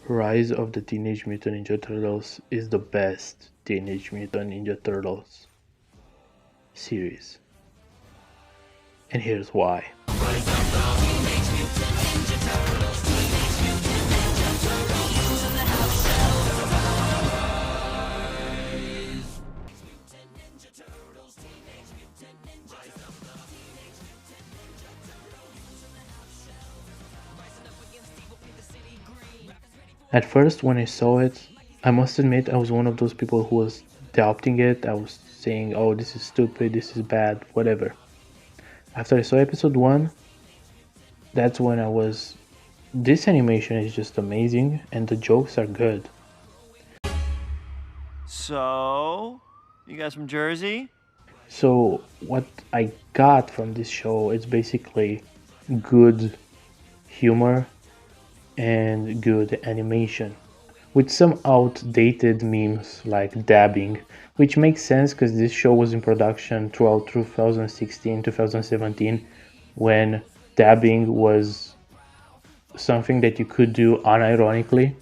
Rise of the Teenage Mutant Ninja Turtles is the best Teenage Mutant Ninja Turtles series. And here's why. At first, when I saw it, I must admit I was one of those people who was doubting it. I was saying, oh, this is stupid, this is bad, whatever. After I saw episode 1, that's when I was. This animation is just amazing and the jokes are good. So, you guys from Jersey? So, what I got from this show is basically good humor and good animation, with some outdated memes like dabbing, which makes sense because this show was in production throughout 2016 2017 when dabbing was something that you could do unironically,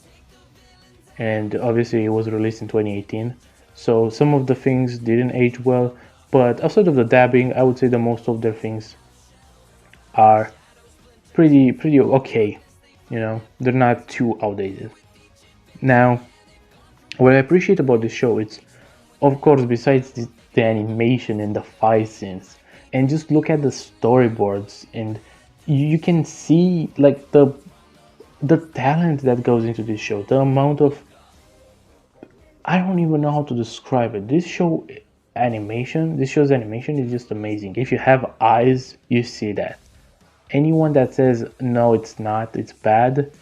and obviously it was released in 2018, so some of the things didn't age well, but outside of the dabbing I would say that most of their things are pretty okay. They're not too outdated. Now, what I appreciate about this show, it's of course besides the animation and the fight scenes, and just look at the storyboards, and you can see like the talent that goes into this show, the amount of, I don't even know how to describe it. This show's animation is just amazing. If you have eyes, you see that. Anyone that says no, it's not, it's bad,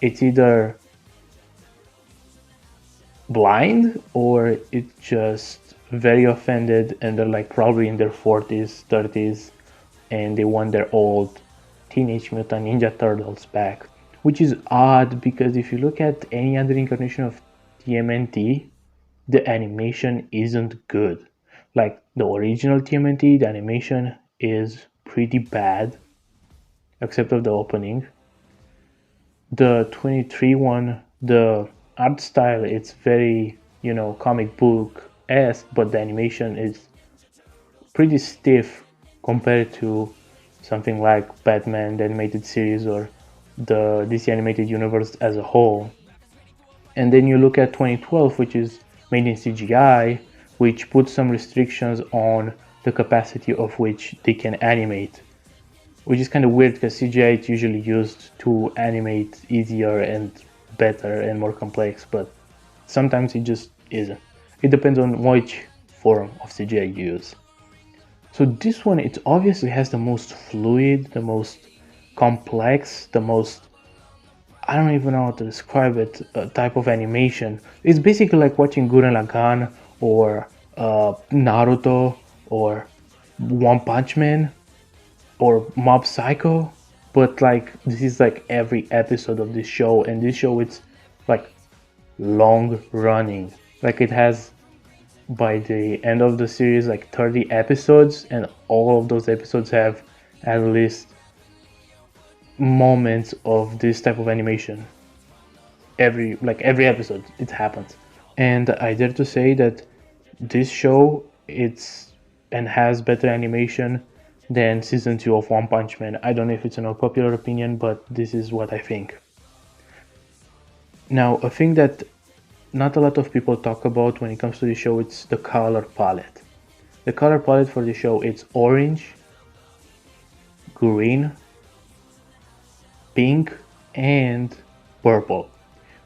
it's either blind or it's just very offended and they're like probably in their 40s, 30s, and they want their old Teenage Mutant Ninja Turtles back. Which is odd because if you look at any other incarnation of TMNT, the animation isn't good. Like the original TMNT, the animation is pretty bad, except of the opening. The 23 one, the art style, it's very, comic book esque, but the animation is pretty stiff compared to something like Batman, the animated series, or the DC animated universe as a whole. And then you look at 2012, which is made in CGI, which puts some restrictions on the capacity of which they can animate, which is kind of weird because CGI is usually used to animate easier and better and more complex, but sometimes it just isn't. It depends on which form of CGI you use. So this one, it obviously has the most fluid, the most complex, the most, I don't even know how to describe it, type of animation. It's basically like watching Gurren Lagann or Naruto or One Punch Man or Mob Psycho, but like this is like every episode of this show, and this show it's like long running. Like it has by the end of the series like 30 episodes, and all of those episodes have at least moments of this type of animation. Every episode it happens. And I dare to say that this show it's and has better animation than season 2 of One Punch Man. I don't know if it's an unpopular opinion, but this is what I think. Now, a thing that not a lot of people talk about when it comes to the show, it's the color palette. The color palette for the show, it's orange, green, pink, and purple,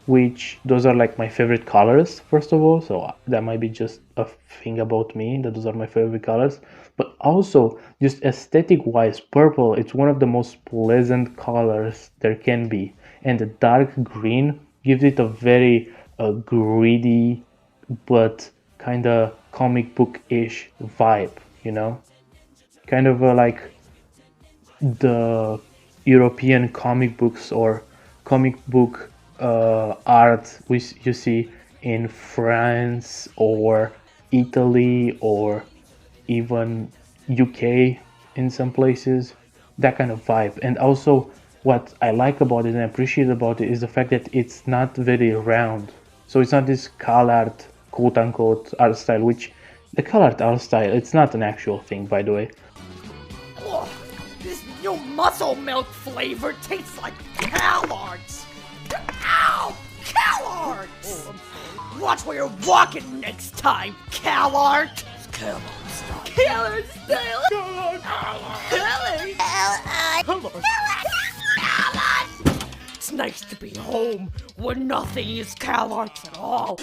which those are like my favorite colors, first of all, so that might be just a thing about me that those are my favorite colors, but also just aesthetic wise, purple, it's one of the most pleasant colors there can be, and the dark green gives it a very greedy but kind of comic book-ish vibe, kind of like the European comic books or comic book art which you see in France or Italy or even UK in some places, that kind of vibe. And also what I like about it and appreciate about it is the fact that it's not very round. So it's not this colored, quote unquote, art style, which the colored art style, it's not an actual thing, by the way. Oh, this new muscle milk flavor tastes like CalArts. Ow! CalArts! Watch where you're walking next time, CalArt! CalArt style. CalArt style. CalArt. CalArt. It's nice to be home where nothing is CalArts at all.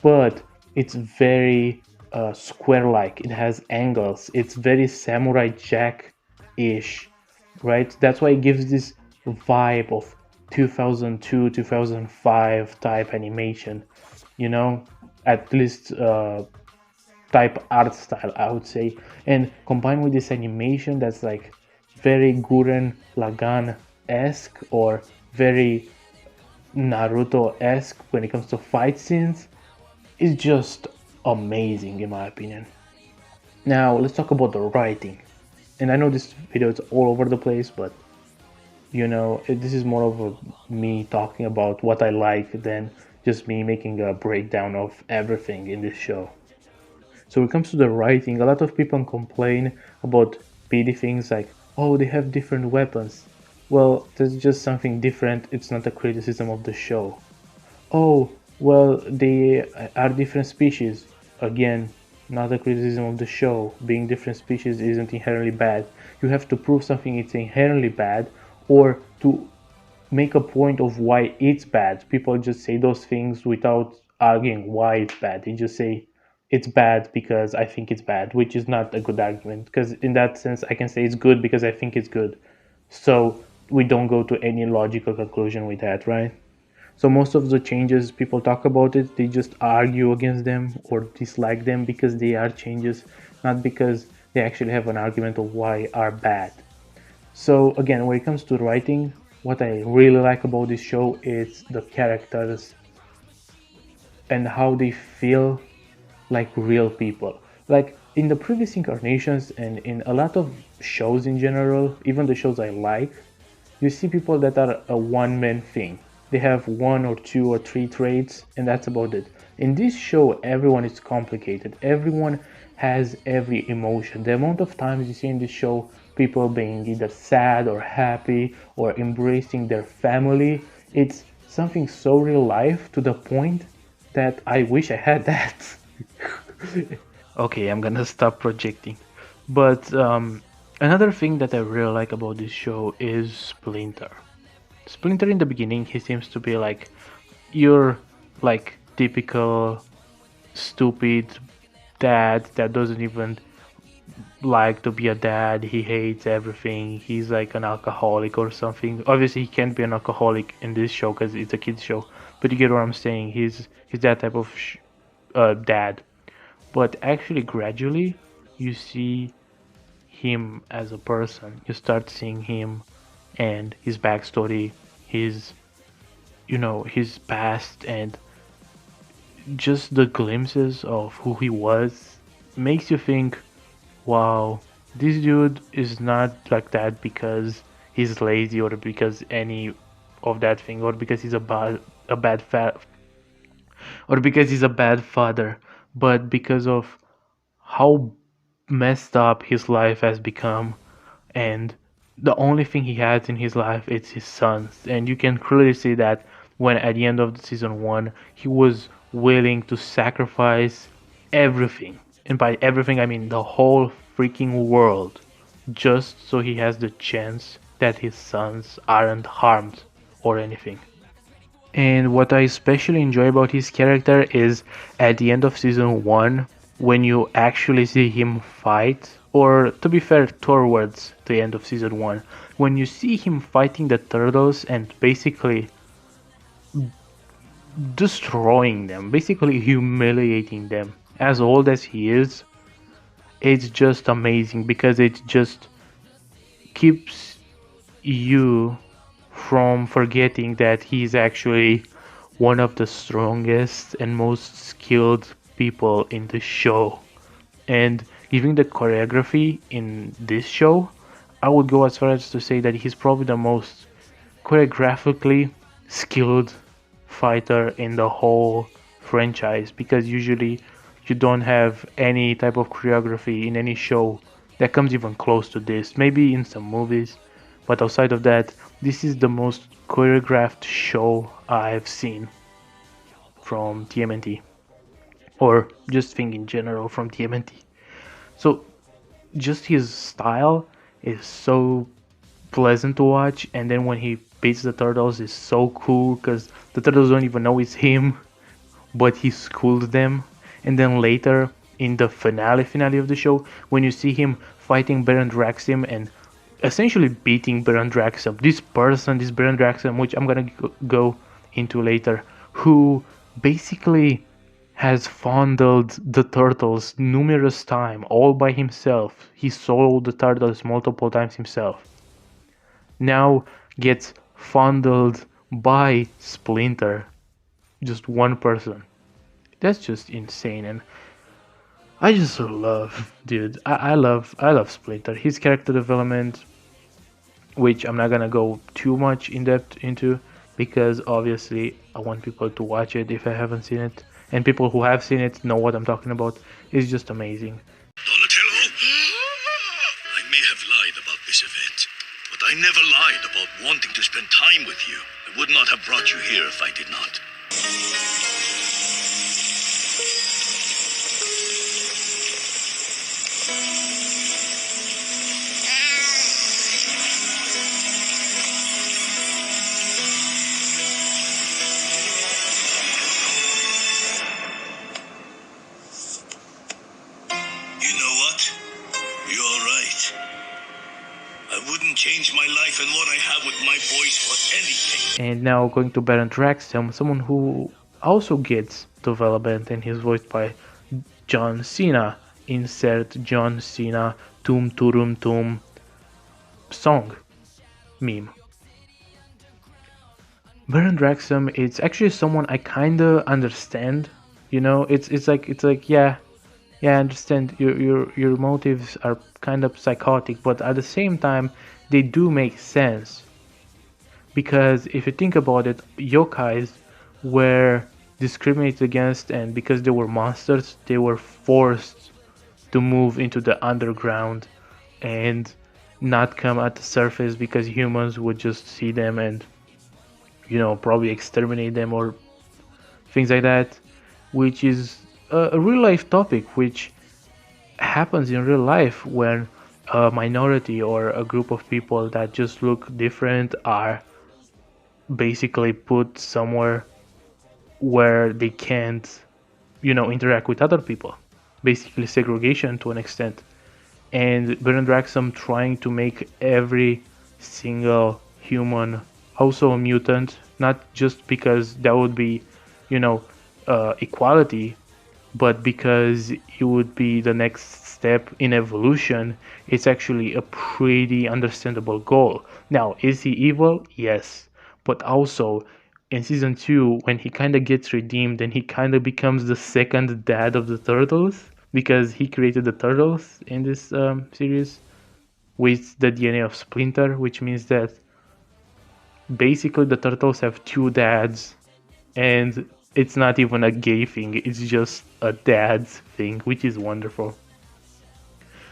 But it's very square-like. It has angles. It's very Samurai Jack-ish, right? That's why it gives this vibe of 2002, 2005 type animation, you know, at least type art style, I would say. And combined with this animation that's like very Gurren Lagann-esque or very Naruto-esque when it comes to fight scenes, is just amazing in my opinion. Now let's talk about the writing. And I know this video is all over the place, but this is more of me talking about what I like than just me making a breakdown of everything in this show. So when it comes to the writing, a lot of people complain about petty things like, oh, they have different weapons. Well, that's just something different. It's not a criticism of the show. Oh, well, they are different species. Again, not a criticism of the show. Being different species isn't inherently bad. You have to prove something it's inherently bad, or to make a point of why it's bad. People just say those things without arguing why it's bad. They just say it's bad because I think it's bad, which is not a good argument. Because in that sense, I can say it's good because I think it's good. So we don't go to any logical conclusion with that, right? So most of the changes people talk about it, they just argue against them or dislike them because they are changes, not because they actually have an argument of why are bad. So again, when it comes to writing, what I really like about this show is the characters and how they feel like real people. Like in the previous incarnations and in a lot of shows in general, even the shows I like, you see people that are a one-man thing. They have one or two or three traits, and that's about it. In this show, everyone is complicated. Everyone has every emotion. The amount of times you see in this show people being either sad or happy or embracing their family, it's something so real life to the point that I wish I had that. Okay, I'm gonna stop projecting. But another thing that I really like about this show is Splinter. Splinter in the beginning, he seems to be like your like typical stupid dad that doesn't even like to be a dad. He hates everything. He's like an alcoholic or something. Obviously, he can't be an alcoholic in this show because it's a kids show. But you get what I'm saying. He's that type of dad. But actually, gradually, you see him as a person. You start seeing him and his backstory, his his past, and just the glimpses of who he was makes you think, wow, this dude is not like that because he's lazy or because any of that thing or because he's a bad fat or because he's a bad father, but because of how messed up his life has become, and the only thing he has in his life is his sons. And you can clearly see that when at the end of the season 1 he was willing to sacrifice everything, and by everything I mean the whole freaking world, just so he has the chance that his sons aren't harmed or anything. And what I especially enjoy about his character is at the end of season 1, when you actually see him fight, or to be fair, towards the end of season 1, when you see him fighting the turtles and basically destroying them, basically humiliating them, as old as he is, it's just amazing because it just keeps you from forgetting that he's actually one of the strongest and most skilled people in the show. And even the choreography in this show, I would go as far as to say that he's probably the most choreographically skilled fighter in the whole franchise, because usually you don't have any type of choreography in any show that comes even close to this. Maybe in some movies, but outside of that, this is the most choreographed show I've seen from TMNT, or just think in general from TMNT. So just his style is so pleasant to watch, and then when he beats the turtles is so cool because the turtles don't even know it's him, but he schools them. And then later in the finale of the show, when you see him fighting Baron Draxim and essentially beating Baron Draxim, this Baron Draxim, which I'm gonna go into later, who basically has fondled the turtles numerous times all by himself. He sold the turtles multiple times himself. Now gets fondled by Splinter, just one person. That's just insane, and I just love, dude. I love Splinter. His character development, which I'm not gonna go too much in depth into, because obviously I want people to watch it if I haven't seen it, and people who have seen it know what I'm talking about. It's just amazing. Donatello? I may have lied about this event, but I never lied about wanting to spend time with you. I would not have brought you here if I did not. You know what? You're right. I wouldn't change my life and what I have with my boys for anything. And now going to Baron Draxum, someone who also gets development, and he's voiced by John Cena. Insert John Cena Tum Turum Tum song meme. Baron Draxum, it's actually someone I kinda understand. You know, it's like yeah, I understand your motives are kind of psychotic, but at the same time they do make sense. Because if you think about it, yokais were discriminated against, and because they were monsters, they were forced to move into the underground and not come at the surface, because humans would just see them and, probably exterminate them or things like that, which is a real life topic which happens in real life when a minority or a group of people that just look different are basically put somewhere where they can't, interact with other people. Basically segregation to an extent. And Baron Draxum trying to make every single human also a mutant, not just because that would be, equality, but because it would be the next step in evolution. It's actually a pretty understandable goal. Now, is he evil? Yes. But also, in season 2, when he kind of gets redeemed and he kind of becomes the second dad of the turtles, because he created the turtles in this series with the DNA of Splinter, which means that basically the turtles have two dads, and it's not even a gay thing, it's just a dad's thing, which is wonderful.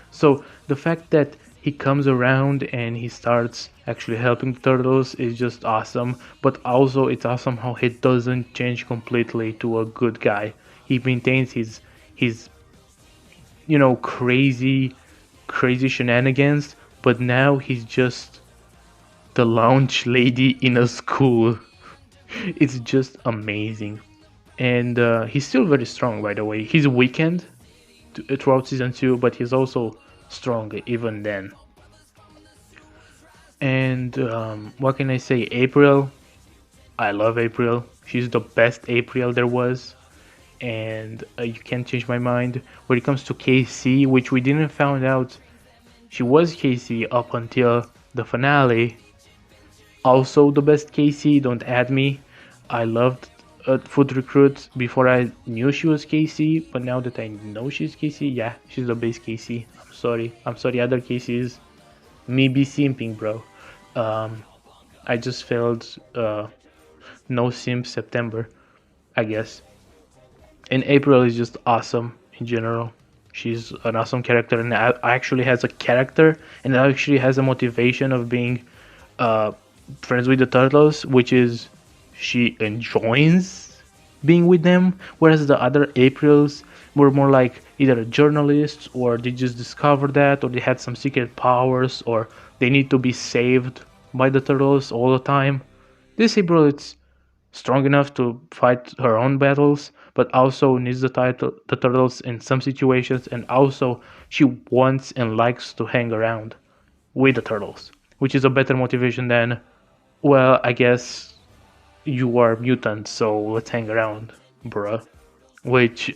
So the fact that he comes around and he starts actually helping the turtles is just awesome, but also it's awesome how he doesn't change completely to a good guy. He maintains his crazy shenanigans, but now he's just the lounge lady in a school. It's just amazing. And he's still very strong, by the way. He's weakened throughout season 2, but he's also strong even then. And what can I say? April. I love April. She's the best April there was. And you can't change my mind. When it comes to KC, which we didn't find out she was KC up until the finale. Also the best KC, don't add me. I loved Food Recruit before I knew she was KC, but now that I know she's KC, yeah, she's the best KC. I'm sorry other KCs. me be simping, bro. I just felt no simp September, I guess. And April is just awesome in general. She's an awesome character, and actually has a character, and actually has a motivation of being uh, friends with the turtles, which is she enjoys being with them. Whereas the other Aprils were more like either journalists, or they just discovered that, or they had some secret powers, or they need to be saved by the turtles all the time. This April, it's strong enough to fight her own battles, but also needs the turtles in some situations, and also she wants and likes to hang around with the turtles, which is a better motivation than, well, I guess you are mutant, so let's hang around, bruh. Which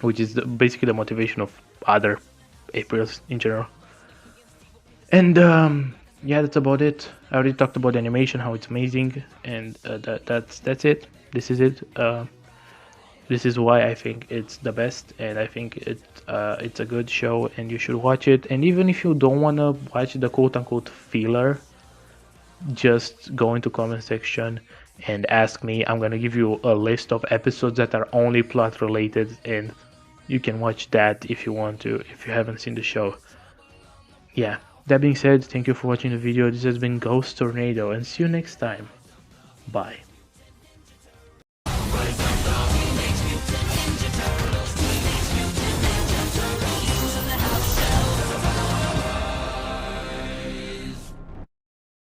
which is basically the motivation of other Aprils in general. And yeah, that's about it. I already talked about the animation, how it's amazing, and that's it. This is it. This is why I think it's the best, and I think it's a good show, and you should watch it. And even if you don't wanna watch the quote unquote filler, just go into comment section and ask me. I'm gonna give you a list of episodes that are only plot related, and you can watch that if you want to, if you haven't seen the show. Yeah, that being said, thank you for watching the video. This has been Ghost Tornado, and see you next time. Bye.